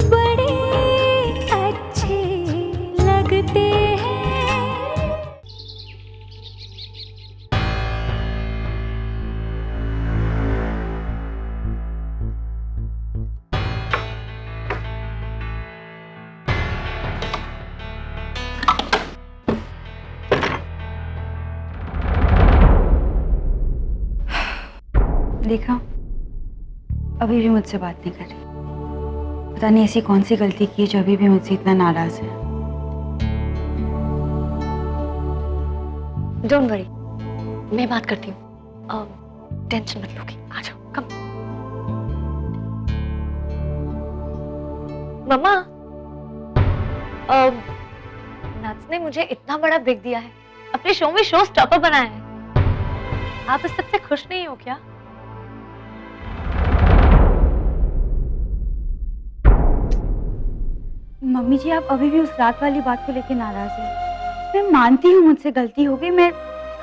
बड़े अच्छे लगते हैं। देखा, अभी भी मुझसे बात नहीं कर रही। पता नहीं ऐसी कौन सी गलती की जो अभी भी मुझसे इतना नाराज है। डोंट वरी, मैं बात करती हूँ। टेंशन मत लोगी, आ जाओ, कम। मम्मा, नट्स ने मुझे इतना बड़ा ब्रेक दिया है, अपने शो में शो स्टॉपर बनाया है। आप इस सबसे खुश नहीं हो क्या? मम्मी जी, आप अभी भी उस रात वाली बात को लेकर नाराज हैं। मैं मानती हूँ मुझसे गलती हो गई, मैं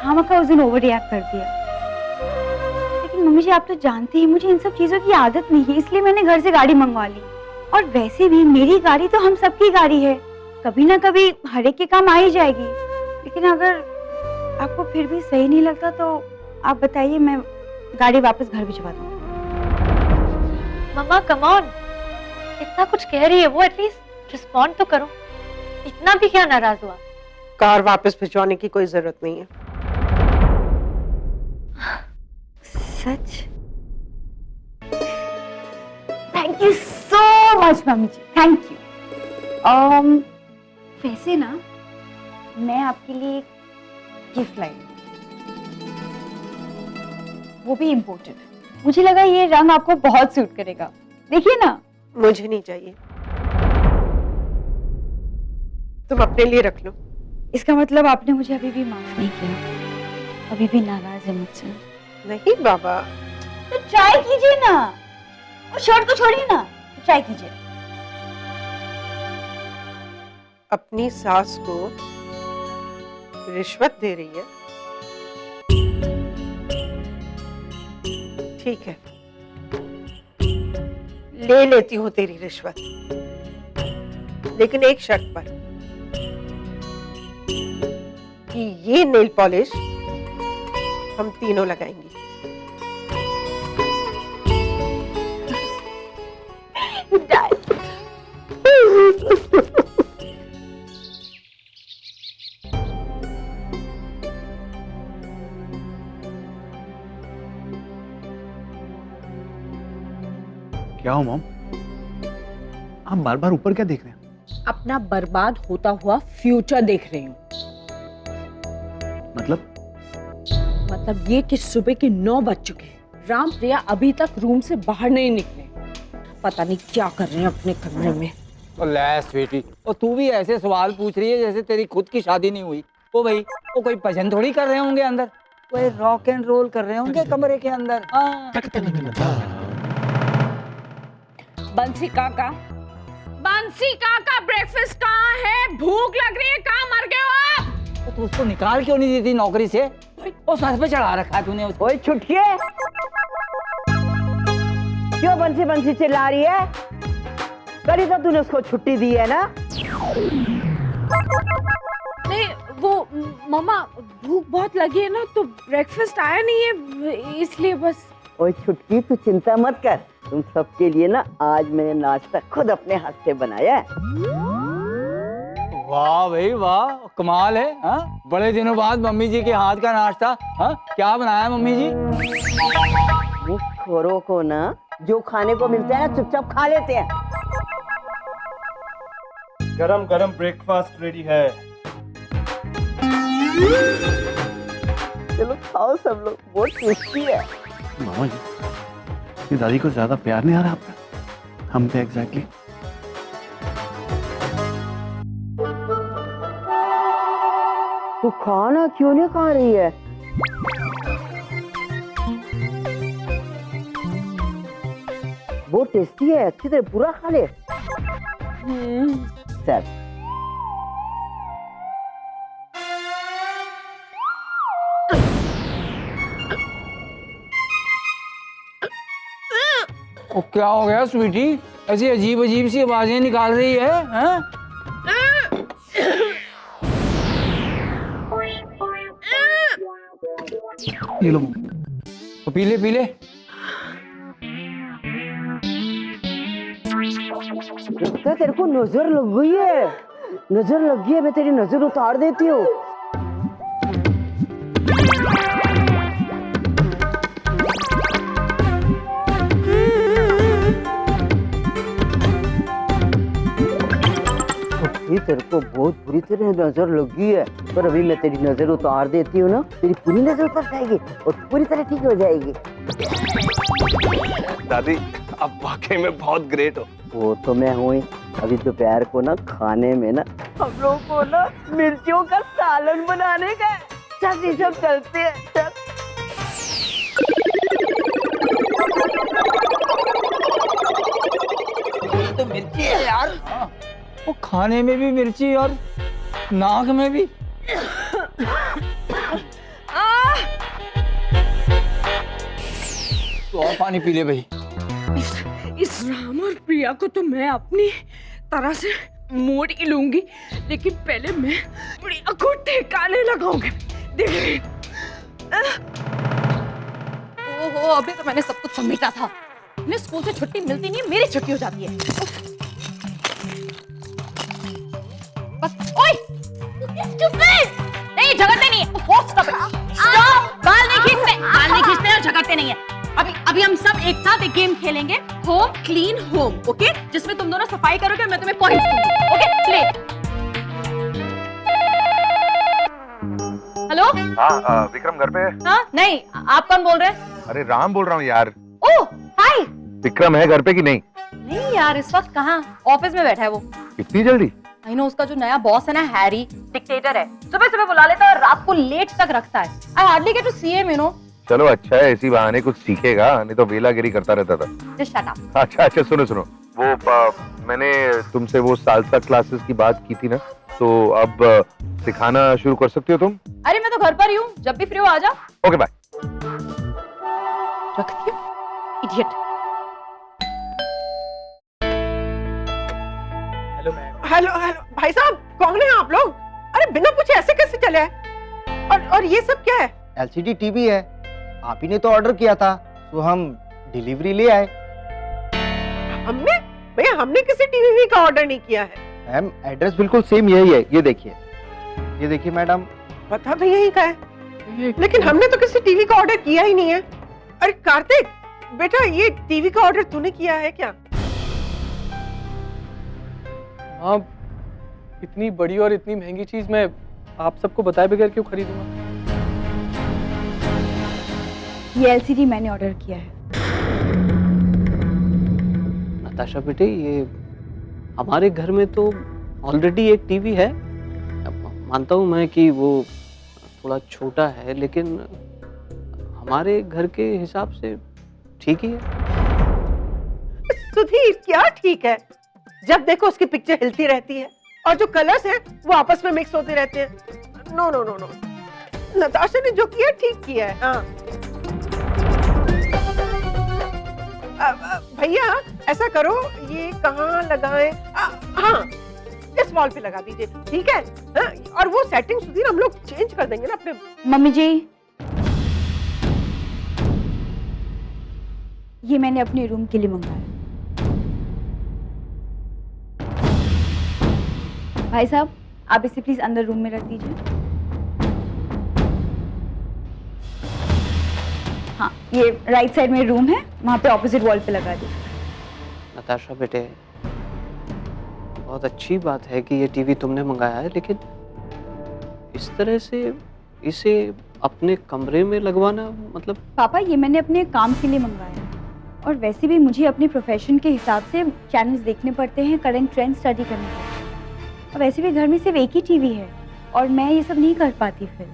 खामखा उस दिन ओवर रिएक्ट कर दिया। लेकिन मम्मी जी, आप तो जानती हैं मुझे इन सब चीजों की आदत नहीं है, इसलिए मैंने घर से गाड़ी मंगवा ली। और वैसे भी मेरी गाड़ी तो हम सबकी गाड़ी है, कभी ना कभी हर एक के काम आ ही जाएगी। लेकिन अगर आपको फिर भी सही नहीं लगता तो आप बताइए, मैं गाड़ी वापस घर भिजवा दूँ। मम्मा कम ऑन, इतना कुछ कह रही है वो, एटलीस्ट रिस्पॉन्ड तो करो। इतना भी क्या नाराज हुआ? कार वापस भिजवाने की कोई जरूरत नहीं है। सच? Thank you so much mummy ji, thank you. वैसे ना, मैं आपके लिए एक गिफ्ट लाई हूँ, वो भी इम्पोर्टेड। मुझे लगा ये रंग आपको बहुत सूट करेगा, देखिए ना। मुझे नहीं चाहिए, तुम अपने लिए रख लो। इसका मतलब आपने मुझे अभी भी माफ नहीं किया, अभी भी नाराज है मुझसे? नहीं बाबा। तो ट्राई कीजिए ना, वो शर्ट को छोड़िए ना, ट्राई कीजिए। अपनी सास को रिश्वत दे रही है? ठीक है, ले लेती हूँ तेरी रिश्वत, लेकिन एक शर्त पर, कि ये नेल पॉलिश हम तीनों लगाएंगे। क्या हो मॉम, आप बार बार ऊपर क्या देख रहे हैं? अपना बर्बाद होता हुआ फ्यूचर देख रही हूँ। मतलब ये कि सुबह के 9 बज चुके हैं, राम प्रिया अभी तक रूम से बाहर नहीं निकले। पता नहीं क्या कर रहे हैं अपने कमरे में। तो ले स्वीटी, और तू भी ऐसे सवाल पूछ रही है जैसे तेरी खुद की शादी नहीं हुई। ओ भाई, वो कोई भजन थोड़ी कर रहे होंगे अंदर, वो रॉक एंड रोल कर रहे होंगे कमरे के अंदर। हाँ। बंसी काका, बंसी काका, ब्रेकफास्ट कहाँ है? भूख लग रही है, कहाँ मर गए हो आप? तो तू उसको निकाल क्यों नहीं देती नौकरी से? वो सर पे चढ़ा रखा है तूने उसको। ओए छुट्टिए, क्यों बंसी बंसी चिल्ला रही है? कल तो तूने उसको छुट्टी दी है ना? नहीं, वो मम्मा भूख बहुत लगी है ना, तो ब्रेकफास्ट आया नहीं है, इसलिए बस। ओए छुटकी, तू चिंता मत कर, तुम सबके लिए ना आज मैंने नाश्ता खुद अपने हाथ से बनाया है। वाह भाई वाह, कमाल है। हाँ, बड़े दिनों बाद मम्मी जी के हाथ का नाश्ता। हाँ, क्या बनाया मम्मी जी? मुफ्तखोरों को ना जो खाने को मिलता है ना चुपचाप खा लेते हैं। गरम गरम ब्रेकफास्ट रेडी है। चलो खाओ सब लोग, बहुत टेस्टी है। मामा जी, ये दादी को ज्यादा प्यार नहीं आ रहा आपका हम पे? एग्जैक्टली। तू खाना क्यों नहीं खा रही है? बहुत टेस्टी है, अच्छी तरह पूरा खा ले। चल वो क्या हो गया स्वीटी, ऐसी अजीब अजीब सी आवाजें निकाल रही है, हैं? ये लो। तो पीले पीले। लगता है तेरे को नजर लग गई है। नजर लग गई है, मैं तेरी नजर उतार देती हूँ। तेरे को बहुत बुरी तरह नजर लगी है, पर अभी मैं तेरी नजर उतार देती हूँ ना, तेरी पूरी नजर उतर जाएगी और पूरी तरह ठीक हो जाएगी। दादी आप वाकई में बहुत ग्रेट हो। वो तो मैं हूँ ही। अभी दोपहर को ना खाने में ना हम लोग को ना मिर्चियों का सालन बनाने का है। चल ये सब चलते हैं, चल। तो मिर्ची है यार, वो खाने में भी मिर्ची और नाक में भी। तो और पानी पी ले भाई। इस राम और प्रिया को तो मैं अपनी तरह से मोड़ ही लूंगी, लेकिन पहले मैं प्रिया को ठिकाने लगाऊंगी। देख ओहो, अभी तो मैंने सब कुछ समेटा था। इन्हें स्कूल से छुट्टी मिलती नहीं, मेरी छुट्टी हो जाती है। बस ओए, नहीं झगड़ते नहीं है। स्टॉप, बाल नहीं खींचते, बाल नहीं खींचते और झगड़ते नहीं है। अभी हम सब एक साथ एक गेम खेलेंगे, होम क्लीन होम, ओके? जिसमें तुम दोनों सफाई करोगे, मैं तुम्हें पॉइंट्स दूंगी, ओके? प्ले। हेलो? हाँ विक्रम घर पे है? हाँ, नहीं, आप कौन बोल रहे हैं? अरे राम बोल रहा हूँ यार। ओह, हाय। विक्रम है घर पे कि नहीं? नहीं यार, इस वक्त कहाँ, ऑफिस में बैठा है वो। इतनी जल्दी? आई नो, उसका जो नया बॉस है ना, हैरी, डिक्टेटर है। सुबह सुबह बुला लेता है और रात को लेट तक रखता है। I hardly get to see him, you know. चलो अच्छा है, इसी बहाने कुछ सीखेगा, नहीं तो वेलागिरी करता रहता था। Just shut up. अच्छा सुनो वो मैंने तुमसे वो सालसा क्लासेस की बात की थी ना, तो अब सिखाना शुरू कर सकती हो तुम? अरे मैं तो घर पर ही हूँ, जब भी फ्री हो आ जा। Okay bye. रखती हूँ, इडियट। हेलो हेलो भाई साहब, कौन है आप लोग? अरे बिना पूछे ऐसे कैसे चले आए? और ये सब क्या है? एलसीडी टीवी है, आप ही ने तो ऑर्डर किया था, तो हम डिलीवरी ले आए। हमने? भैया हमने किसी टीवी का ऑर्डर नहीं किया है। मैम एड्रेस बिल्कुल सेम यही है, ये देखिए मैडम। पता तो यही का है, लेकिन हमने तो किसी टीवी का ऑर्डर किया ही नहीं है। अरे कार्तिक बेटा, ये टीवी का ऑर्डर तूने किया है क्या? हाँ, इतनी बड़ी और इतनी महंगी चीज मैं आप सबको बताए बगैर क्यों खरीदूंगा? ये एलसीडी मैंने ऑर्डर किया है। नताशा बेटे, ये हमारे घर में तो ऑलरेडी एक टीवी है। मानता हूँ मैं कि वो थोड़ा छोटा है, लेकिन हमारे घर के हिसाब से ठीक ही है। सुधीर क्या ठीक है? जब देखो उसकी पिक्चर हिलती रहती है और जो कलर्स हैं वो आपस में मिक्स होते रहते हैं। No no no no, Natasha ने जो किया ठीक किया है। हाँ भैया ऐसा करो, ये कहाँ लगाएं? हाँ इस वॉल पे लगा दीजिए, ठीक है? हाँ? और वो सेटिंग सुधीर हम लोग चेंज कर देंगे ना अपने। मम्मी जी, ये मैंने अपने रूम के लिए मंगाया। भाई साहब, आप इसे प्लीज अंदर रूम में रख दीजिए। हाँ, ये राइट साइड में रूम है, वहां पे ऑपोजिट वॉल पे लगा दीजिए। नताशा बेटे, बहुत अच्छी बात है कि ये टीवी तुमने मंगाया है, लेकिन इस तरह से इसे अपने कमरे में लगवाना मतलब? पापा, ये मैंने अपने काम के लिए मंगाया है, और वैसे भी मुझे अपने प्रोफेशन के हिसाब से चैनल्स देखने पड़ते हैं, करंट ट्रेंड स्टडी करने पड़ते हैं। और वैसे भी घर में सिर्फ एक ही टीवी है और मैं ये सब नहीं कर पाती। फिर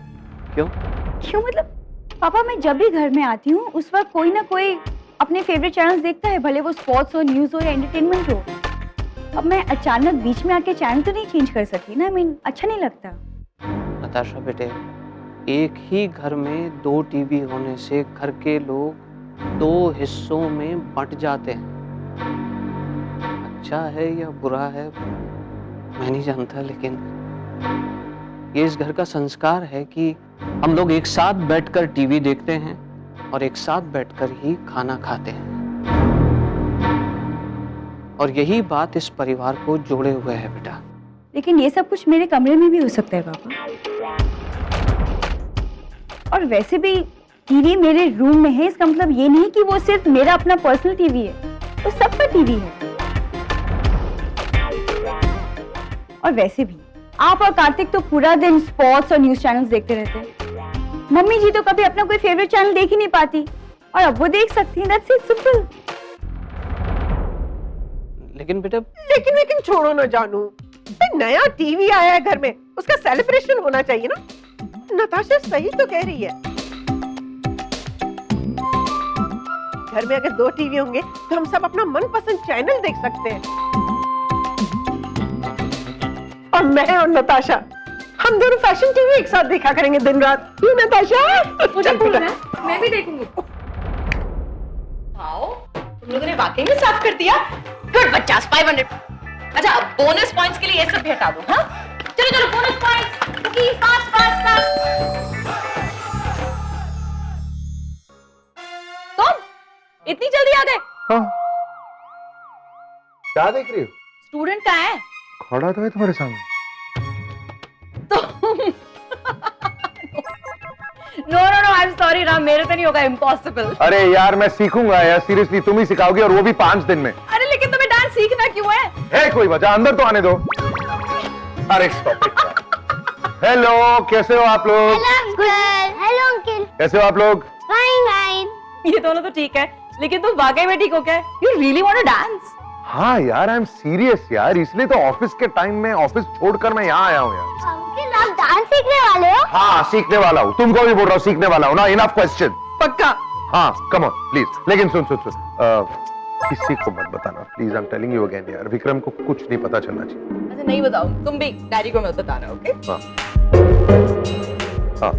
क्यों मतलब पापा, मैं जब भी घर में आती हूँ उस वक्त कोई ना कोई अपने फेवरेट चैनल्स देखता है, भले वो स्पोर्ट्स हो, न्यूज़ हो या एंटरटेनमेंट हो। अब मैं अचानक बीच में आके चैनल तो नहीं चेंज कर सकती ना, अच्छा नहीं लगता। नताशा बेटे, एक ही घर में 2 टीवी होने से घर के लोग दो हिस्सों में बंट जाते हैं। अच्छा है या बुरा है मैं नहीं जानता, लेकिन ये इस घर का संस्कार है कि हम लोग एक साथ बैठकर टीवी देखते हैं और एक साथ बैठकर ही खाना खाते हैं, और यही बात इस परिवार को जोड़े हुए है बेटा। लेकिन ये सब कुछ मेरे कमरे में भी हो सकता है पापा। और वैसे भी टीवी मेरे रूम में है, इसका मतलब ये नहीं कि वो सिर्फ मेरा अपना पर्सनल टीवी है, वो सबका टीवी है। और वैसे भी आप और कार्तिक तो पूरा दिन स्पोर्ट्स और न्यूज चैनल्स देखते रहते हैं। मम्मी जी तो कभी अपना कोई फेवरेट चैनल देख ही नहीं पाती, और अब वो देख सकती हैं। That's it, simple. लेकिन बेटा लेकिन छोड़ो ना जानू, नया टीवी आया है घर में, उसका सेलिब्रेशन होना चाहिए ना। नताशा सही तो कह रही है, घर में अगर 2 टीवी होंगे तो हम सब अपना मनपसंद चैनल देख सकते हैं। और मैं और नताशा हम दोनों फैशन टीवी एक साथ देखा करेंगे दिन रात। क्यों नताशा? मुझे बोलना है, मैं भी देखूंगी। वाओ, तुम लोगों ने वाकई में साफ कर दिया। गुड बच्चा, 500। अच्छा, अब बोनस पॉइंट्स के लिए ये सब भी हटा दो। हाँ, चलो चलो, bonus points. Fast fast fast. तुम इतनी जल्दी आ गए? हाँ। क्या देख रही हो? स्टूडेंट कहाँ है? खड़ा तो है तुम्हारे सामने। No no no, I am sorry Ram, मेरे से नहीं होगा, इम्पॉसिबल। अरे यार मैं सीखूंगा यार, सीरियसली तुम ही सिखाओगे, और वो भी 5 दिन में। अरे लेकिन तुम्हें डांस सीखना क्यों है? कोई वजह, अंदर तो आने दो। अरे हेलो, कैसे हो आप लोग? Hello uncle. कैसे हो आप लोग? Fine fine. ये दोनों तो ठीक है, लेकिन तुम वाकई में ठीक हो क्या? You really want to dance? हाँ यार, आई एम सीरियस यार, इसलिए तो ऑफिस के टाइम में ऑफिस छोड़कर मैं यहाँ आया हूँ यार। अंकल आप डांस सीखने वाले हो? हाँ, सीखने वाला हूँ। तुमको भी बोल रहा हूँ सीखने वाला हूँ ना। Enough question. पक्का? हाँ, कम ऑन प्लीज। लेकिन सुन किसी को मत बताना please, I am telling you again यार। विक्रम को कुछ नहीं पता चलना चाहिए। अच्छा नहीं बताओ, तुम भी डैडी को मत बताना, ओके? हाँ हाँ।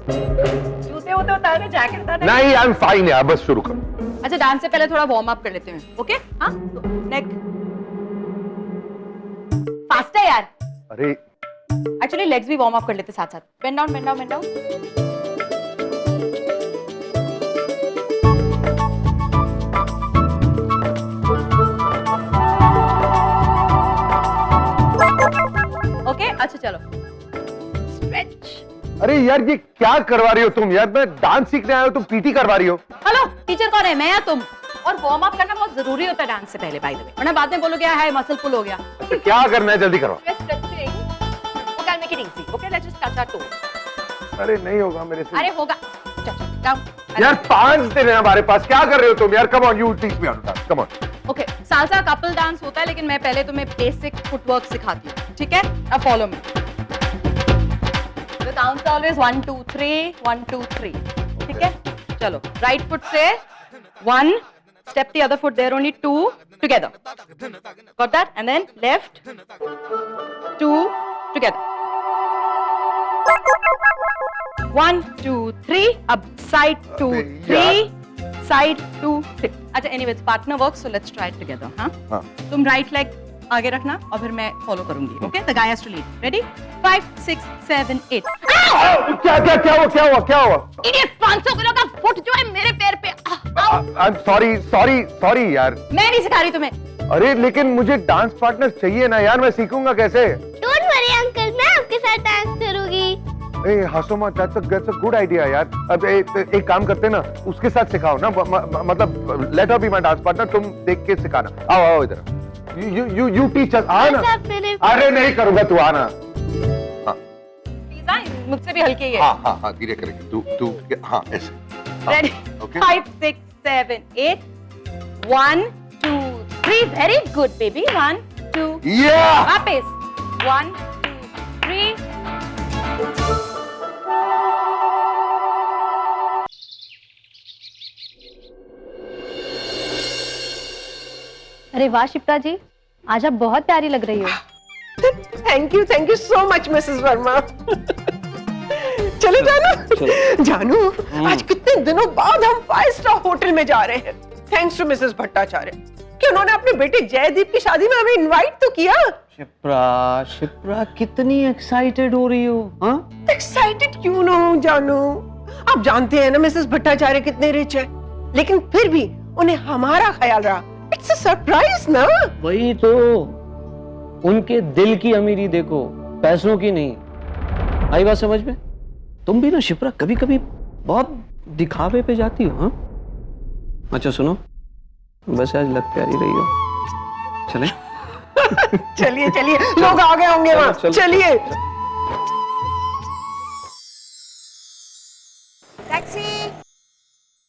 जूते वूते उतारने, जैकेट उतारने। नहीं, आई एम फाइन यार, बस शुरू करो। अच्छा, डांस से पहले थोड़ा वार्म अप कर लेते हैं, ओके? हाँ, नेक फास्ट है यार। अरे एक्चुअली लेग्स भी वार्म अप कर लेते साथ साथ। Bend down, bend down, bend down. Okay, अच्छा चलो स्ट्रेच। अरे यार, ये क्या करवा रही हो तुम यार? मैं डांस सीखने आया हूँ, तुम पीटी करवा रही हो। हेलो, टीचर कौन है, मैं या तुम? और वार्म अप करना बहुत जरूरी होता है डांस से पहले, बाय द वे, वरना बाद में बोलोगे हाय मसल पुल हो गया। अच्छा, क्या करना है जल्दी करो। Stretching, okay, I make it easy, okay, let's just touch our toes. अरे नहीं होगा मेरे से। अरे होगा, चल डाउन। यार 5 दिन है हमारे पास, क्या कर रहे हो तुम यार? Come on, you teach me how to dance, come on. Okay, salsa couple dance होता है, लेकिन मैं पहले तुम्हें बेसिक फुटवर्क सिखाती हूँ, ठीक है? अब follow me. The counts are always 1 2 3 1 2 3, ठीक है? चलो, राइट फुट से 1, step the other foot there, only 2 together. Got that? And then left 2 together. 1 2 3, अब side 2 3, side 2 3. अच्छा, anyway, it's partner work, so let's try it together, हाँ? हाँ। तुम right leg आगे रखना और फिर मैं follow करूंगी, okay? The guy has to lead. Ready? 5 6 7 8. क्या हुआ? Idiot, 500 किलो का फुट जो है मेरे पैर पे। आई एम सॉरी यार। मैं नहीं सिखा रही तुम्हें। अरे लेकिन मुझे डांस पार्टनर चाहिए ना यार, मैं सीखूंगा कैसे? डोंट वरी अंकल, मैं आपके साथ डांस करूंगी। ए हंसो मत, दैट्स अ गुड आइडिया यार। अब एक काम करते ना, उसके साथ सिखाओ ना, मतलब let her be my dance partner, तुम देख के सिखाना। आओ इधर, यू टीच अस। आना। अरे नहीं करूंगा, तू आना। मुझसे भी हल्के ही है। हाँ, धीरे करेंगे। तू हाँ ऐसे। Ready? Okay. 5 6 7 8. 1 2 3. Very good, baby. 1 2. Yeah. वापस 1 2 3. अरे वाह शिप्रा जी, आज आप बहुत प्यारी लग रही हो। Thank you so much Mrs Verma. चलो जानू जानू आज कितने दिनों बाद हम 5 स्टार होटल में जा रहे हैं, थैंक्स टू मिसेस भट्टाचार्य कि उन्होंने अपने बेटे जयदीप की शादी में हमें इनवाइट तो किया। शिप्रा कितनी एक्साइटेड हो रही हो? हाँ, एक्साइटेड क्यों ना हो जानू, आप जानते हैं ना मिसेस भट्टाचार्य कितने रिच है, लेकिन फिर भी उन्हें हमारा ख्याल रहा। इट्स अ सरप्राइज ना। वही तो, उनके दिल की अमीरी देखो, पैसों की नहीं। आई बात समझ में? तुम भी ना शिप्रा कभी कभी बहुत दिखावे पे जाती हो। हाँ, अच्छा सुनो, बस आज लग प्यारी रही हो। चले चलिए चलिए, लोग आ गए होंगे वहां, चलिए। टैक्सी,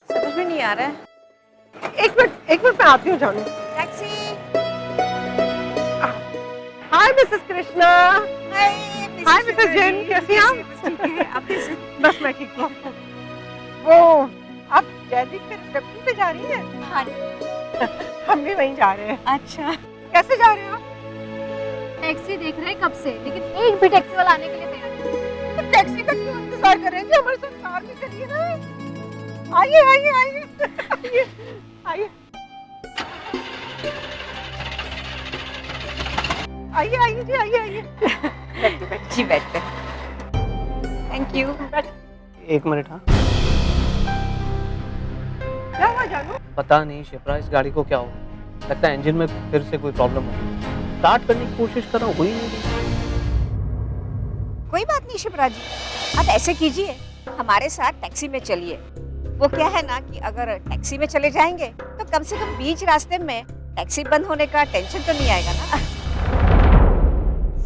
समझ में नहीं आ रहा है। एक मिनट मैं आती हूँ जानू। टैक्सी। हाय मिसेस कृष्णा। हाय मिसेस जैन, कैसी हैं आप? बस मैं ठीक हूँ। वो आप जयदीप के रिसेप्शन पे जा रही हैं? हाँ। हम भी वहीं जा रहे हैं। अच्छा, कैसे जा रहे हो? टैक्सी देख रहे हैं कब से, लेकिन एक भी टैक्सी वाला आने के लिए तैयार नहीं। तो टैक्सी का क्यों इंतजार कर रहे हैं? हमारे साथ कार में चलिए ना। आइए आइए आइए आइए आइए आइए आइए जी, आइए आइए। जी बैठते। Thank you. एक मिनट। हाँ, क्या हुआ जानू? पता नहीं शिप्रा, इस गाड़ी को क्या हो, लगता है इंजन में फिर से कोई प्रॉब्लम हो। स्टार्ट करने की कोशिश कर रहा हूँ, हुई नहीं। कोई बात नहीं शिप्रा जी, आप ऐसे कीजिए, हमारे साथ टैक्सी में चलिए। वो क्या है ना कि अगर टैक्सी में चले जाएंगे तो कम से कम बीच रास्ते में टैक्सी बंद होने का टेंशन तो नहीं आएगा ना।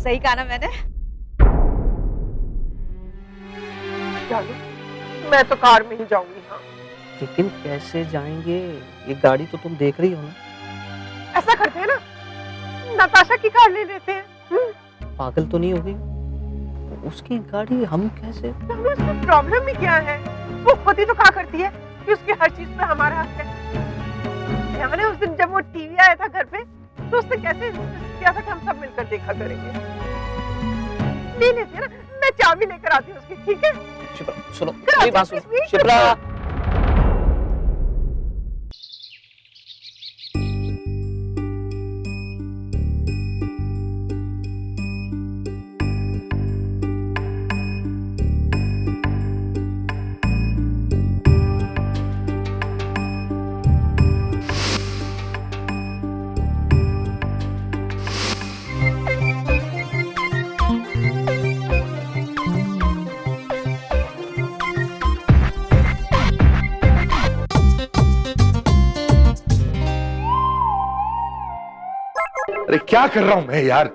सही कहा ना मैंने? जानू, मैं तो कार में ही जाऊंगी। हाँ, लेकिन कैसे जाएंगे? ये गाड़ी तो तुम देख रही हो ना। ऐसा करते हैं ना, नताशा की कार ले लेते हैं। पागल तो नहीं हो गई? उसकी गाड़ी हम कैसे? उसमें प्रॉब्लम ही क्या है? वो खुद ही तो कहा करती है कि उसकी हर चीज पे हमारा हक है। यानी उस दिन जब वो टीवी आया था घर पे, तो उसने कैसे इंसिस्ट किया था कि हम सब मिलकर देखा करेंगे। ले लेते हैं ना, मैं चाबी लेकर आती हूँ उसकी, ठीक है? शिप्रा सुनो, मेरी बात सुनो। शिप्रा, अरे क्या कर रहा हूं मैं यार?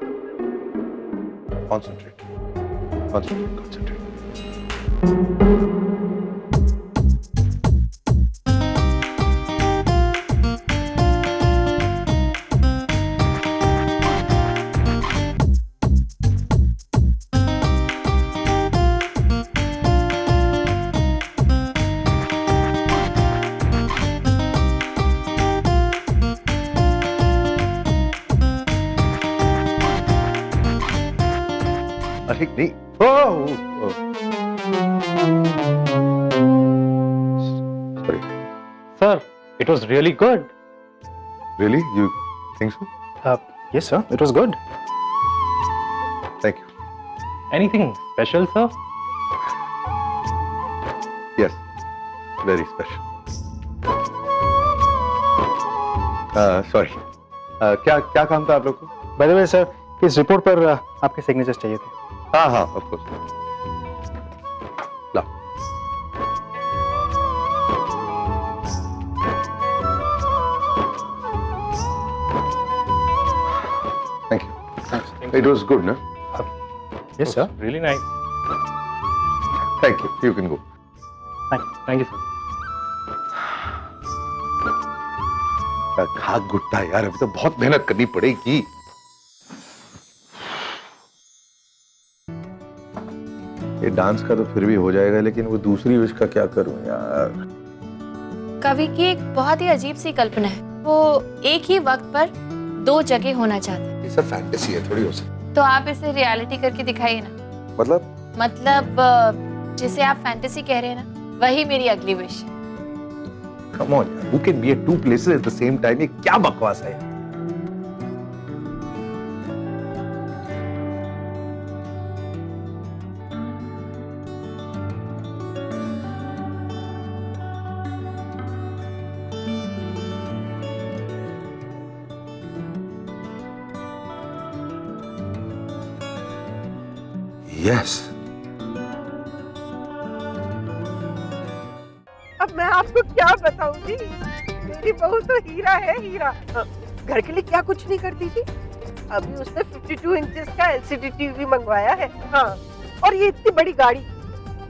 Concentrate concentrate concentrate. अरे नहीं, sorry. Sir, it was really good. Really? You think so? Yes, sir. It was good. Thank you. Anything special, sir? Yes, very special. Sorry. क्या क्या काम था आप लोग को? By the way, sir, इस रिपोर्ट पर आपके सिग्नेचर्स चाहिए थे। हाँ हाँ, ऑफ कोर्स। ला। Thank you. It was good, no? Yes, sir. Really nice. Thank you. You can go. Thank you, sir. खाक घुटता है यार, अभी तो बहुत मेहनत करनी पड़ेगी। ये डांस का तो फिर भी हो जाएगा, लेकिन वो दूसरी विश का क्या करूं यार? कवि की एक बहुत ही अजीब सी कल्पना है। वो एक ही वक्त पर दो जगह होना चाहता है। ये सब फैंटेसी है, थोड़ी हो सकती। तो आप इसे रियलिटी करके दिखाइए ना। मतलब जिसे आप फैंटेसी कह रहे हैं ना, वही मेरी अगली विश है। Come on, यार, who can be at two places at the same time? ये क्या बकवास है? Yes. अब मैं आपको क्या बताऊंगी, मेरी बहू तो हीरा है, हीरा। घर के लिए क्या कुछ नहीं करती थी, अभी उसने 52 इंचेस का एलसीडी टीवी मंगवाया है। हाँ, और ये इतनी बड़ी गाड़ी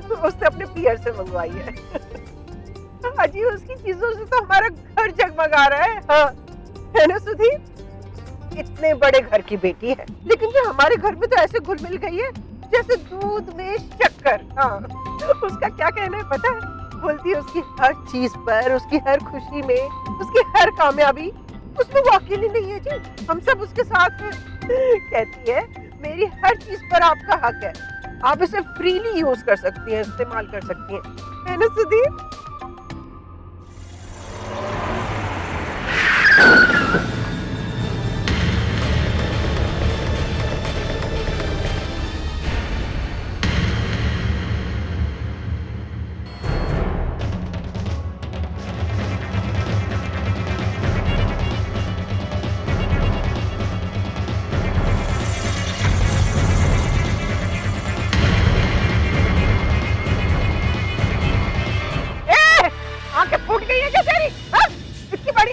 तो उसने अपने पियर से मंगवाई है। अजी उसकी चीजों से तो हमारा घर जगमगा रहा है। हाँ, है ना सुधीर? इतने बड़े घर की बेटी है, लेकिन ये हमारे घर में तो ऐसे घुल मिल गई है जैसे दूध में शक्कर। हाँ, उसका क्या कहना है पता है? बोलती है उसकी हर चीज पर, उसकी हर खुशी में, उसकी हर कामयाबी, उसमें वो अकेली नहीं है जी, हम सब उसके साथ हैं। कहती है मेरी हर चीज पर आपका हक है, आप इसे फ्रीली यूज कर सकती हैं, इस्तेमाल कर सकती हैं, है ना सुधीर?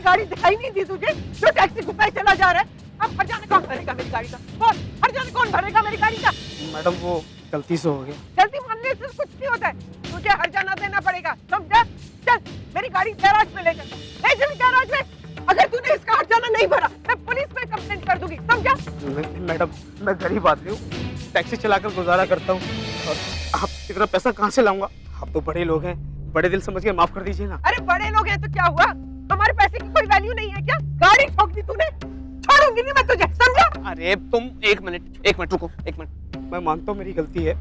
गाड़ी दिखाई नहीं दी तुझे जो टैक्सी घुमाए चला जा रहा है? अब हर जाने कौन भरेगा मेरी गाड़ी का? बोल, हर जाने कौन भरेगा मेरी गाड़ी का? मैडम वो गलती से हो गया। गलती मानने से कुछ नहीं होता है, तुझे हर जाना देना पड़ेगा, समझा? चल मेरी गाड़ी गैराज में ले चल, ले चल गैराज में। अगर तूने इसका हर जाना नहीं भरा मैं पुलिस में कंप्लेंट कर दूंगी, समझा? मैडम मैं गरीब आदमी हूँ, टैक्सी चलाकर गुजारा करता हूँ और आप इतना पैसा कहाँ से लाऊंगा? आप तो बड़े लोग हैं, बड़े दिल समझ के माफ कर दीजिए ना। अरे बड़े लोग हैं तो क्या हुआ, हमारे पैसे की कोई वैल्यू नहीं है क्या? गाड़ी ठोक दी तूने, छोड़ूंगी नहीं मैं तुझे, समझा? अरे तुम एक मिनट रुको, एक मिनट। मैं मानता हूँ मेरी गलती है,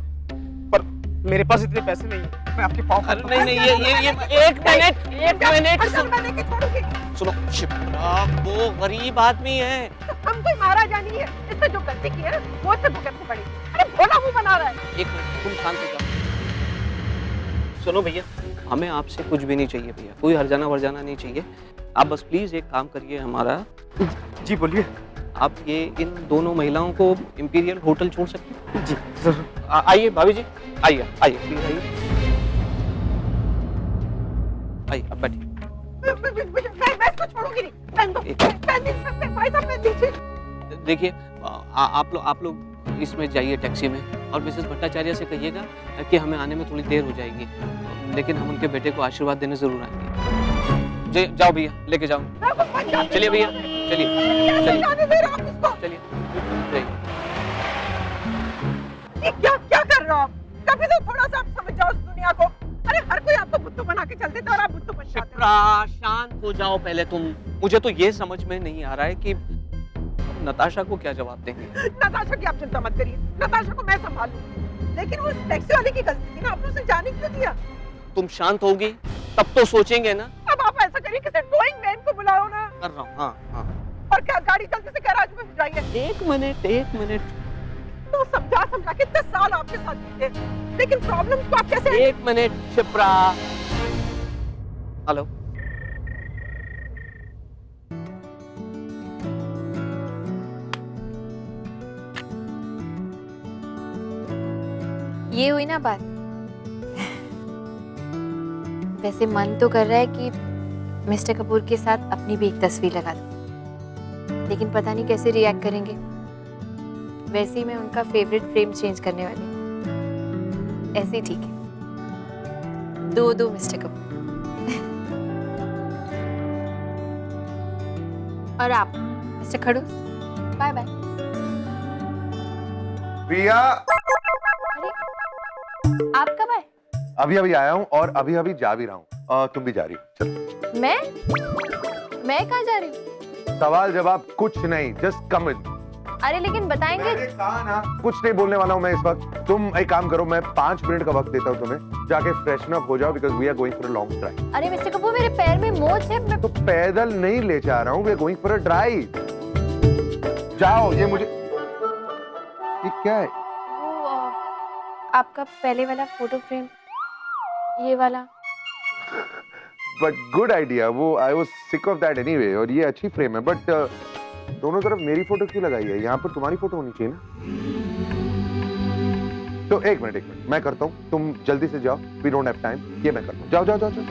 पर मेरे पास इतने पैसे नहीं है, मैं आपके पाँव। अरे नहीं ये एक मिनट सुनो, शिप्रा वो गरीब आदमी है, हम कोई महाराजा नहीं है, इसने जो गलती की है वो से भुगतनी पड़ेगी। अरे भोला मुंह बना रहा है। एक मिनट तुम शांत हो जाओ। सुनो भैया, हमें आपसे कुछ भी नहीं चाहिए भैया, कोई हरजाना वरजाना नहीं चाहिए। आप बस प्लीज एक काम करिए हमारा। जी बोलिए। आप ये इन दोनों महिलाओं को इंपीरियल होटल छोड़ सकते हैं? जी जरूर। आइए भाभी जी, आइए प्लीज आइए, अब बैठिए। मैं इसको छोड़ूंगी नहीं, भाई साहब मैं दीजिए। देखिए आप लोग इसमें जाइए टैक्सी में, और मिसेस भट्टाचार्य से कहिएगा कि हमें आने में थोड़ी देर हो जाएगी, लेकिन हम उनके बेटे को आशीर्वाद देने जरूर आएंगे। जाओ भैया, लेके जाओ। चलिए भैया, चलिए। क्या क्या कर रहे हो आप? कभी तो थोड़ा सा आप समझ जाओ इस दुनिया को। अरे हर कोई आपको बुद्धू बना के चल देता है और आप बुद्धू बन जाते हो। शिप्रा शांत हो जाओ पहले तुम। मुझे तो ये समझ में नहीं आ रहा है कि नताशा को क्या जवाब देंगे। नताशा की आप चिंता मत करिए, नताशा को मैं संभालूंगी, लेकिन वो टैक्सी वाले की गलती थी ना, आपने उसे जाने क्यों दिया? तुम शांत होगी तब तो सोचेंगे ना। अब आप ऐसा करिए कि टोइंग मैन को बुलाओ ना। कर रहा हूँ, हाँ। और क्या गाड़ी जल्दी से गैराज में भिजवाइए। एक मिनट तो समझा के 10 साल आपके साथ बीते, लेकिन प्रॉब्लम्स को आप कैसे? एक मिनट शिप्रा। हेलो, ये हुई ना बात। वैसे मन तो कर रहा है कि मिस्टर कपूर के साथ अपनी भी एक तस्वीर लगा दूं, लेकिन पता नहीं कैसे रिएक्ट करेंगे। वैसे ही मैं उनका फेवरेट फ्रेम चेंज करने वाली हूँ। ऐसे ही ठीक है, दो मिस्टर कपूर। और आप मिस्टर खड़ूस, बाय बाय। प्रिया, आप कब आए? अभी आया हूँ और अभी जा भी रहा हूँ। तुम भी जा रही हो? चलो। मैं कहाँ जा रही हूँ? सवाल जवाब कुछ नहीं, जस्ट कम इन। अरे लेकिन बताएंगे। मैंने कहा ना कुछ नहीं बोलने वाला हूँ मैं इस वक्त। तुम एक काम करो, मैं 5 मिनट का वक्त देता हूँ तुम्हें, जाके फ्रेशन अप हो जाओ because we are going for a long drive. अरे मिस्टर कपूर मेरे पैर में मोच है। मैं तो पैदल नहीं ले जा रहा हूँ, we are going for a drive. जाओ। ये मुझे ये क्या है? वो आपका पहले वाला फोटो फ्रेम, ये वाला। But good idea. वो I was sick of that anyway. और ये अच्छी फ्रेम है, बट दोनों तरफ मेरी फोटो क्यों लगाई है? यहाँ पर तुम्हारी फोटो होनी चाहिए ना। तो एक मिनट मैं करता हूँ, तुम जल्दी से जाओ। We don't have time. ये मैं करता हूँ। जाओ जाओ जाओ जाओ।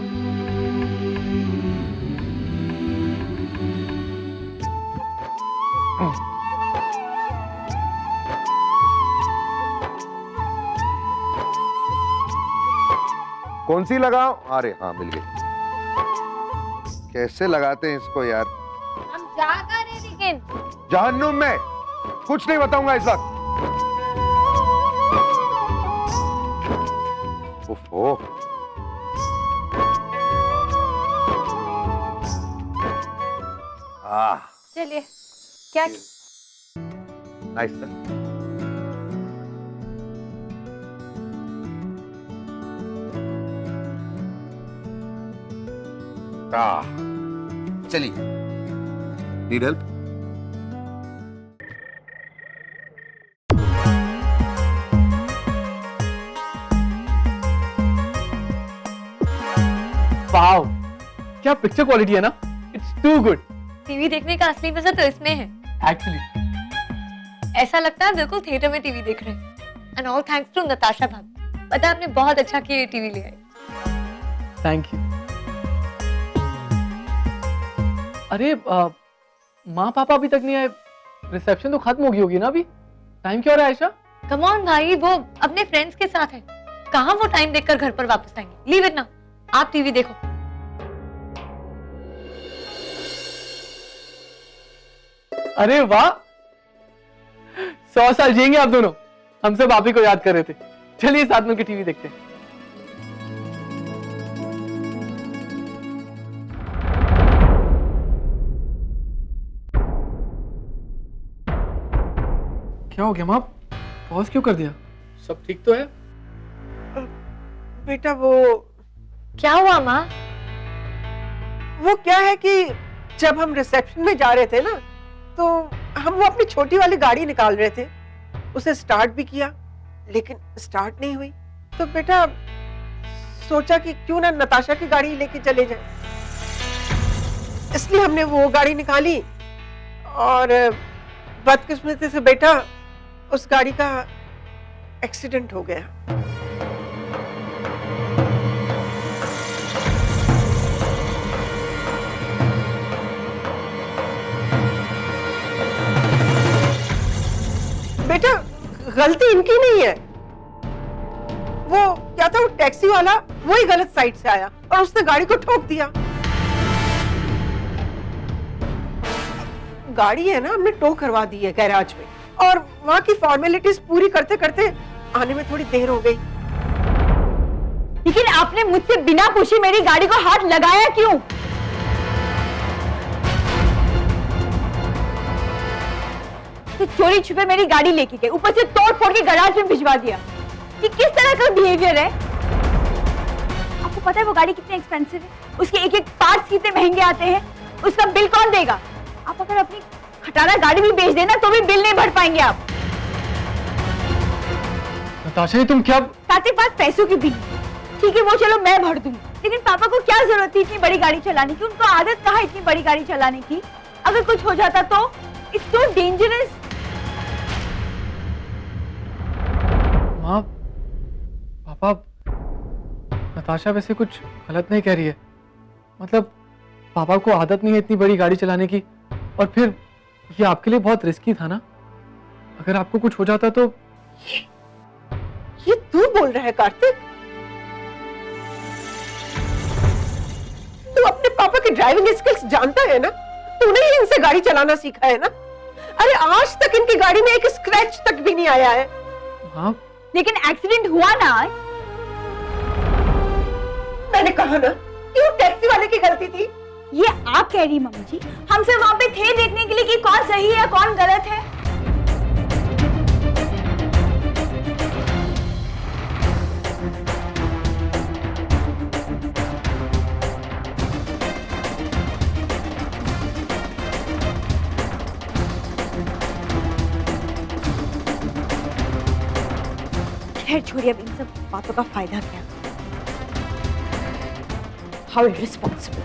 कौन सी लगाओ? अरे हाँ, मिल गई। कैसे लगाते हैं इसको यार? हम जा कर रहे लेकिन जहन्नुम में। कुछ नहीं बताऊंगा इस वक्त। ओफो। चलिए। क्या नाइस ना? चलिए। Need help? वाओ, क्या पिक्चर क्वालिटी है ना। It's to good. टीवी देखने का असली मजा तो इसमें है। एक्चुअली ऐसा लगता है बिल्कुल थिएटर में टीवी देख रहे हैं। And all thanks to Natasha भाभी। पता है आपने बहुत अच्छा किया ये टीवी ले आए। Thank you. अरे माँ पापा अभी तक नहीं आए। रिसेप्शन तो खत्म हो गई होगी ना अभी। टाइम क्या हो रहा है आयशा? कम ऑन भाई, वो अपने फ्रेंड्स के साथ है। कहाँ वो टाइम देखकर घर पर वापस आएंगे। लीव इट ना, आप टीवी देखो। अरे वाह, 100 साल जिएंगे आप दोनों। हम सब आप ही को याद कर रहे थे। चलिए साथ मिलकर टीवी देखते हैं। क्या हो गया माँ? पॉज क्यों कर दिया? सब ठीक तो है? बेटा वो क्या हुआ माँ? वो क्या है कि जब हम रिसेप्शन में जा रहे थे ना, तो हम वो अपनी छोटी वाली गाड़ी निकाल रहे थे। उसे स्टार्ट भी किया लेकिन स्टार्ट नहीं हुई। तो बेटा सोचा कि क्यों ना नताशा की गाड़ी लेके चले जाए, इसलिए हमने वो गाड़ी निकाली। और बदकिस्मती से बेटा उस गाड़ी का एक्सीडेंट हो गया। बेटा गलती इनकी नहीं है। वो क्या था, वो टैक्सी वाला वही गलत साइड से आया और उसने गाड़ी को ठोक दिया। गाड़ी है ना, हमने टो करवा दी है गैराज में, और वहां की फॉर्मेलिटीज पूरी करते करते आने में थोड़ी देर हो गई। लेकिन आपने मुझसे बिना पूछे मेरी गाड़ी को हाथ लगाया क्यों? तो चोरी छुपे मेरी गाड़ी लेके गए, ऊपर से तोड़ फोड़ के गैराज में भिजवा दिया। ये किस तरह का बिहेवियर है? आपको पता है वो गाड़ी कितनी एक्सपेंसिव है? उसके एक एक पार्ट्स कितने महंगे आते हैं। उसका बिल कौन देगा? आप अगर अपनी खटारा गाड़ी भी बेच देना तो भी बिल नहीं भर पाएंगे आप। नताशा तुम क्या? साथ पास पैसों की भी ठीक है, वो चलो मैं भर दूंगी, लेकिन पापा को क्या जरूरत थी इतनी बड़ी गाड़ी चलाने की? उनको आदत कहाँ इतनी बड़ी गाड़ी चलाने की? अगर कुछ हो जाता तो इट्स सो डेंजरस। माँ पापा, नताशा वैसे कुछ गलत नहीं कह रही है। मतलब पापा को आदत नहीं है इतनी बड़ी गाड़ी चलाने की, और फिर ये आपके लिए बहुत रिस्की था ना। अगर आपको कुछ हो जाता तो। ये तू बोल रहा है कार्तिक? तू अपने पापा की ड्राइविंग स्किल्स जानता है ना? तूने ही इनसे गाड़ी चलाना सीखा है ना? अरे आज तक इनकी गाड़ी में एक स्क्रैच तक भी नहीं आया है। हाँ लेकिन एक्सीडेंट हुआ ना आज। मैंने कहा ना कि वो टैक्सी वाले की गलती थी। ये आप कह रही मम्मी जी, हम सब वहाँ पे थे देखने के लिए कि कौन सही है कौन गलत है। खैर छोड़िए, अब इन सब बातों का फायदा क्या? How irresponsible.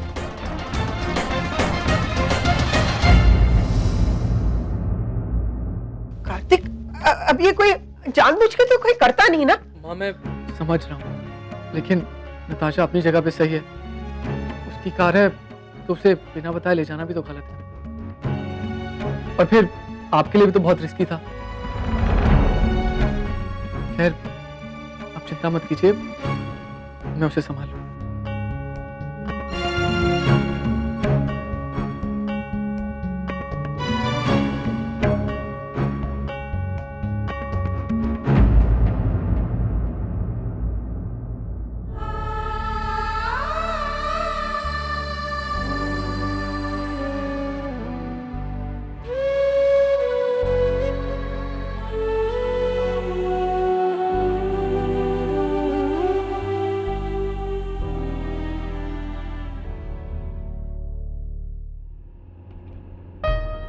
कार्तिक, अब ये कोई जानबूझ के तो कोई करता नहीं ना। माँ मैं समझ रहा हूँ, लेकिन नताशा अपनी जगह पे सही है। उसकी कार है तो उसे बिना बताए ले जाना भी तो गलत है, और फिर आपके लिए भी तो बहुत रिस्की था। खैर आप चिंता मत कीजिए, मैं उसे संभालूं।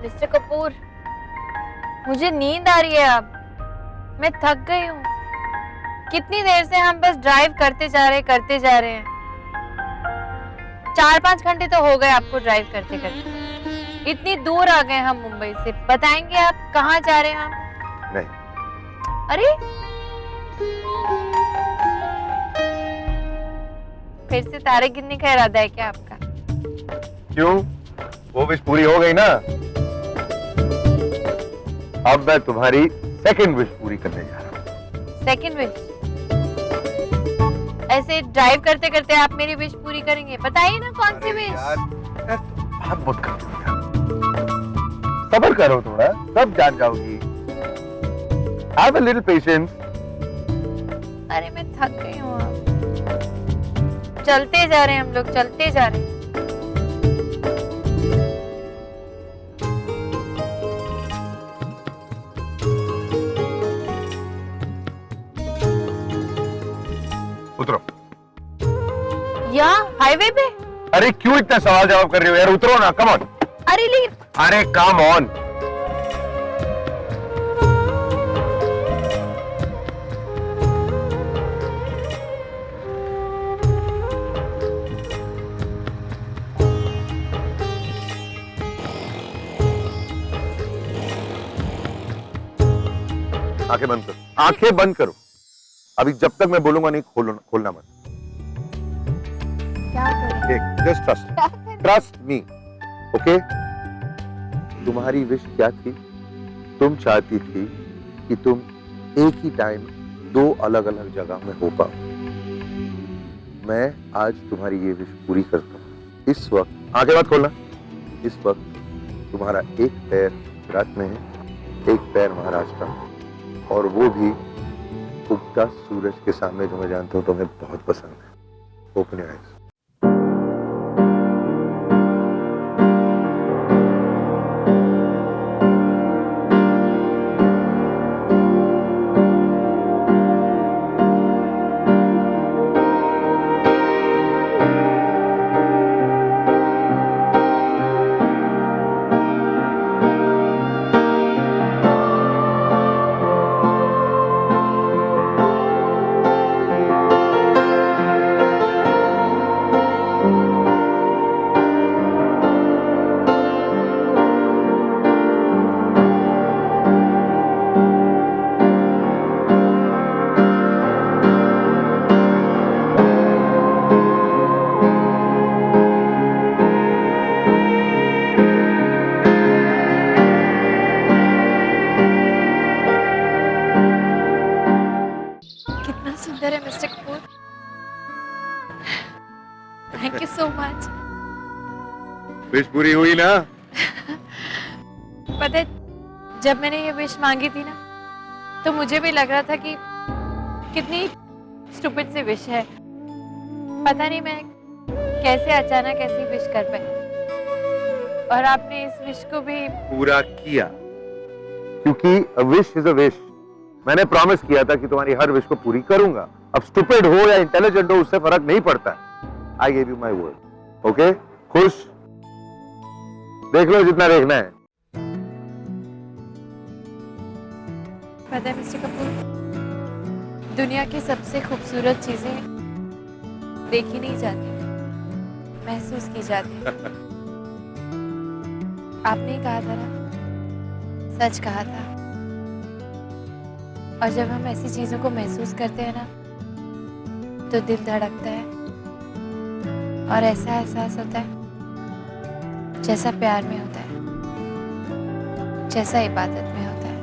मिस्टर कपूर, मुझे नींद आ रही है अब। मैं थक गई हूँ। कितनी देर से हम बस ड्राइव करते जा रहे हैं। 4-5 घंटे तो हो गए आपको ड्राइव करते करते। इतनी दूर आ गए हम मुंबई से। बताएंगे आप कहाँ जा रहे हैं हम? नहीं। अरे फिर से तारे गिनने का इरादा है क्या आपका? क्यों? वो विश पूरी हो गई ना। अब मैं तुम्हारी सेकंड विश पूरी करने जा रहा हूँ। Second wish? ऐसे ड्राइव करते करते आप मेरी विश पूरी करेंगे? बताइए ना कौन सी विश? बात मत कर दो यार। सब्र करो थोड़ा, सब जान जाओगी। Have a little patience. अरे मैं थक गई हूँ अब। चलते जा रहे हैं हम लोग, चलते जा रहे हैं। उतरो। यहाँ हाईवे पे? अरे क्यों इतना सवाल जवाब कर रही हो यार? उतरो ना, कम ऑन। अरे लेकिन अरे कम ऑन। आंखें बंद करो, आंखें बंद करो। अभी जब तक मैं बोलूंगा नहीं खोलना मत। क्या करें? Just trust me, okay? तुम्हारी विश क्या थी? तुम चाहती थी कि तुम एक ही टाइम 2 अलग अलग जगह में हो पाओ। मैं आज तुम्हारी ये विश पूरी करता हूँ। इस वक्त आंखें मत खोलना। इस वक्त तुम्हारा एक पैर गुजरात में है, एक पैर महाराष्ट्र में, और वो भी उगता सूरज के सामने, जो मैं जानता हूँ तुम्हें बहुत पसंद है। Open your eyes. सुंदर है mister Kapoor. Thank you so much. Wish पूरी हुई ना? पता है, जब मैंने ये विश मांगी थी ना, तो मुझे भी लग रहा था कि कितनी स्टूपिड सी विश है। पता नहीं मैं कैसे अचानक ऐसी विश कर पाई, और आपने इस विश को भी पूरा किया, क्योंकि विश इज अ विश। मैंने प्रॉमिस किया था कि तुम्हारी हर विश को पूरी करूंगा। अब स्टूपिड हो या इंटेलिजेंट हो, उससे फर्क नहीं पड़ता। I give you my word, okay? खुश? देख लो जितना देखना है। पता है मिस्टर कपूर, दुनिया की सबसे खूबसूरत चीजें देखी नहीं जाती, महसूस की जाती। आपने कहा था ना, सच कहा था। और जब हम ऐसी चीजों को महसूस करते हैं ना, तो दिल धड़कता है और ऐसा एहसास होता है जैसा प्यार में होता है, जैसा इबादत में होता है।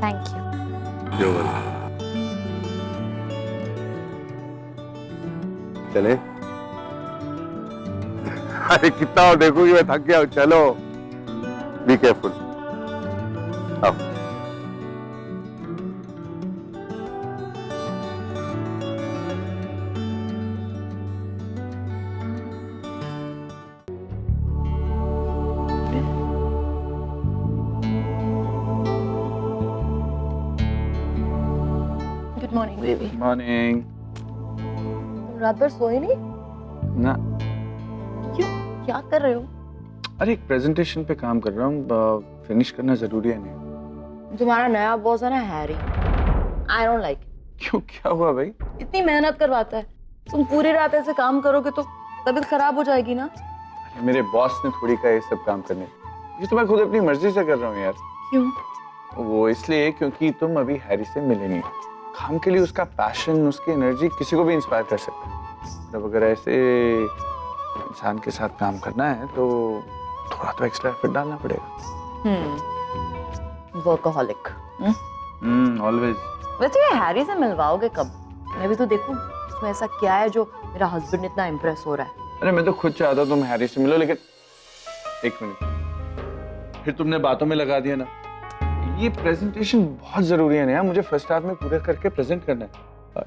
Thank you. चले। अरे कितना और देखोगी, मैं थक गया हूँ। चलो, बी केयरफुल। आओ। Good morning baby. मॉर्निंग। रात भर सोए नहीं? ना। क्यों, क्या कर रहे हो? अरे एक प्रेजेंटेशन पे काम कर रहा हूँ, फिनिश करना जरूरी है नहीं? तुम्हारा नया बॉस है ना हैरी, आई डोंट लाइक। क्यों, क्या हुआ भाई? इतनी मेहनत करवाता है, तुम पूरी रात ऐसे काम करोगे तो तबीयत खराब हो जाएगी ना। अरे मेरे बॉस ने थोड़ी कहा ये सब काम करने, ये तो मैं खुद अपनी मर्जी से कर रहा हूँ यार। क्यों? वो इसलिए क्योंकि तुम अभी हैरी से मिले नहीं। काम के लिए उसका पैशन, उसकी एनर्जी किसी को भी इंस्पायर कर सकता है। मतलब अगर ऐसे इंसान के साथ काम करना है तो थोड़ा तो एक्स्ट्रा एफर्ट डालना पड़ेगा। वर्कहॉलिक। ऑलवेज। वैसे ये हैरी से मिलवाओगे कब? मैं भी तो देखूं उसमें ऐसा क्या है जो मेरा हस्बैंड इतना इम्प्रेस हो रहा है। अरे मैं तो खुद चाहता तुम हैरी से मिलो, लेकिन एक मिनट, फिर तुमने बातों में लगा दिया ना। ये प्रेजेंटेशन बहुत जरूरी है ना, मुझे फर्स्ट हाफ में पूरा करके प्रेजेंट करना है।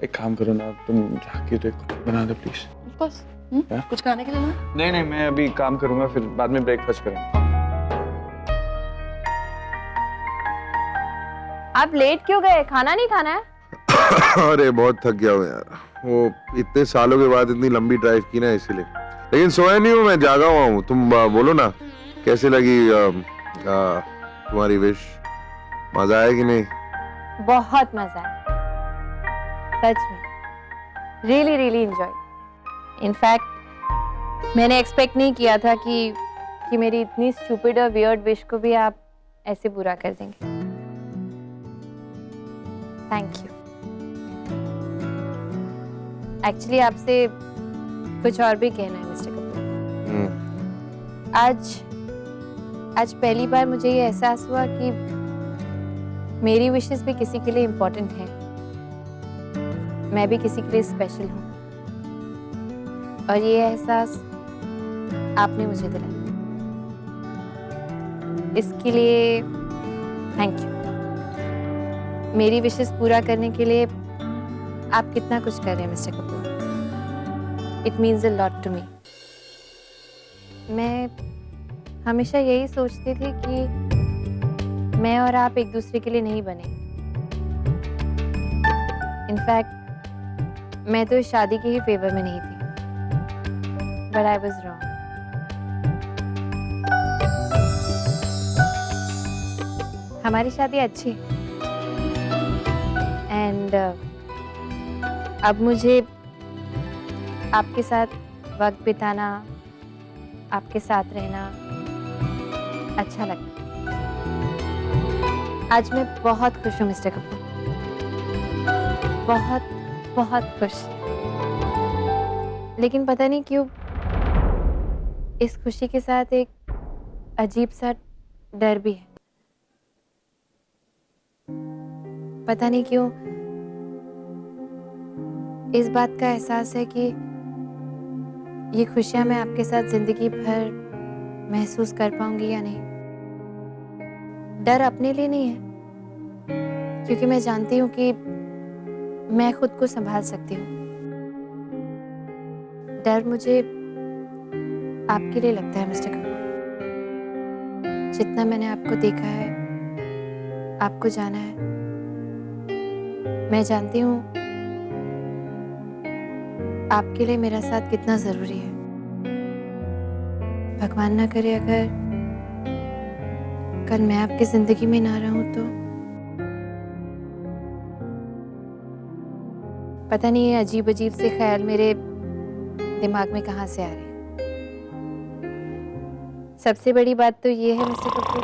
एक काम करो ना, तुम जाके तो एक बना दो प्लीज। Of course. कुछ खाने के लिए ना? नहीं नहीं, मैं अभी काम करूंगा, फिर बाद में ब्रेकफास्ट करूंगा। आप लेट क्यों गए? खाना नहीं खाना है? अरे बहुत थक गया हूँ यार, वो इतने सालों के बाद इतनी लंबी ड्राइव की ना, इसीलिए। लेकिन सोया नहीं हूँ, मैं जागा हुआ हूँ। तुम बोलो ना, कैसे लगी तुम्हारी विश? मजा आया कि नहीं? बहुत मजा आया, सच में। Really really enjoy. इनफैक्ट मैंने एक्सपेक्ट नहीं किया था कि मेरी इतनी स्टूपिड और वियर्ड विश को भी आप ऐसे पूरा कर देंगे। Thank you. एक्चुअली आपसे कुछ और भी कहना है मिस्टर कपूर। आज पहली बार मुझे ये एहसास हुआ कि मेरी विशेस भी किसी के लिए इम्पोर्टेंट है, मैं भी किसी के लिए स्पेशल हूँ, और ये एहसास आपने मुझे दिलाया। इसके लिए थैंक यू। मेरी विशेस पूरा करने के लिए आप कितना कुछ कर रहे हैं mister Kapoor. It means a lot to me. मैं हमेशा यही सोचती थी कि मैं और आप एक दूसरे के लिए नहीं बने। इनफैक्ट मैं तो इस शादी के ही फेवर में नहीं थी, बट आई वाज रॉन्ग। हमारी शादी अच्छी है, एंड अब मुझे आपके साथ वक्त बिताना, आपके साथ रहना अच्छा लगता है। आज मैं बहुत खुश हूँ मिस्टर कपूर, बहुत बहुत खुश। लेकिन पता नहीं क्यों इस खुशी के साथ एक अजीब सा डर भी है। पता नहीं क्यों इस बात का एहसास है कि ये खुशियां मैं आपके साथ जिंदगी भर महसूस कर पाऊंगी या नहीं। डर अपने लिए नहीं है, क्योंकि मैं जानती हूँ कि मैं खुद को संभाल सकती हूँ। डर मुझे आपके लिए लगता है मिस्टर कपूर। जितना मैंने आपको देखा है, आपको जाना है, मैं जानती हूँ आपके लिए मेरा साथ कितना जरूरी है। भगवान ना करे अगर कल मैं आपकी जिंदगी में ना रहूं तो पता नहीं ये अजीब अजीब से ख्याल मेरे दिमाग में कहाँ से आ रहे हैं। सबसे बड़ी बात तो ये है मिस्टर कपूर,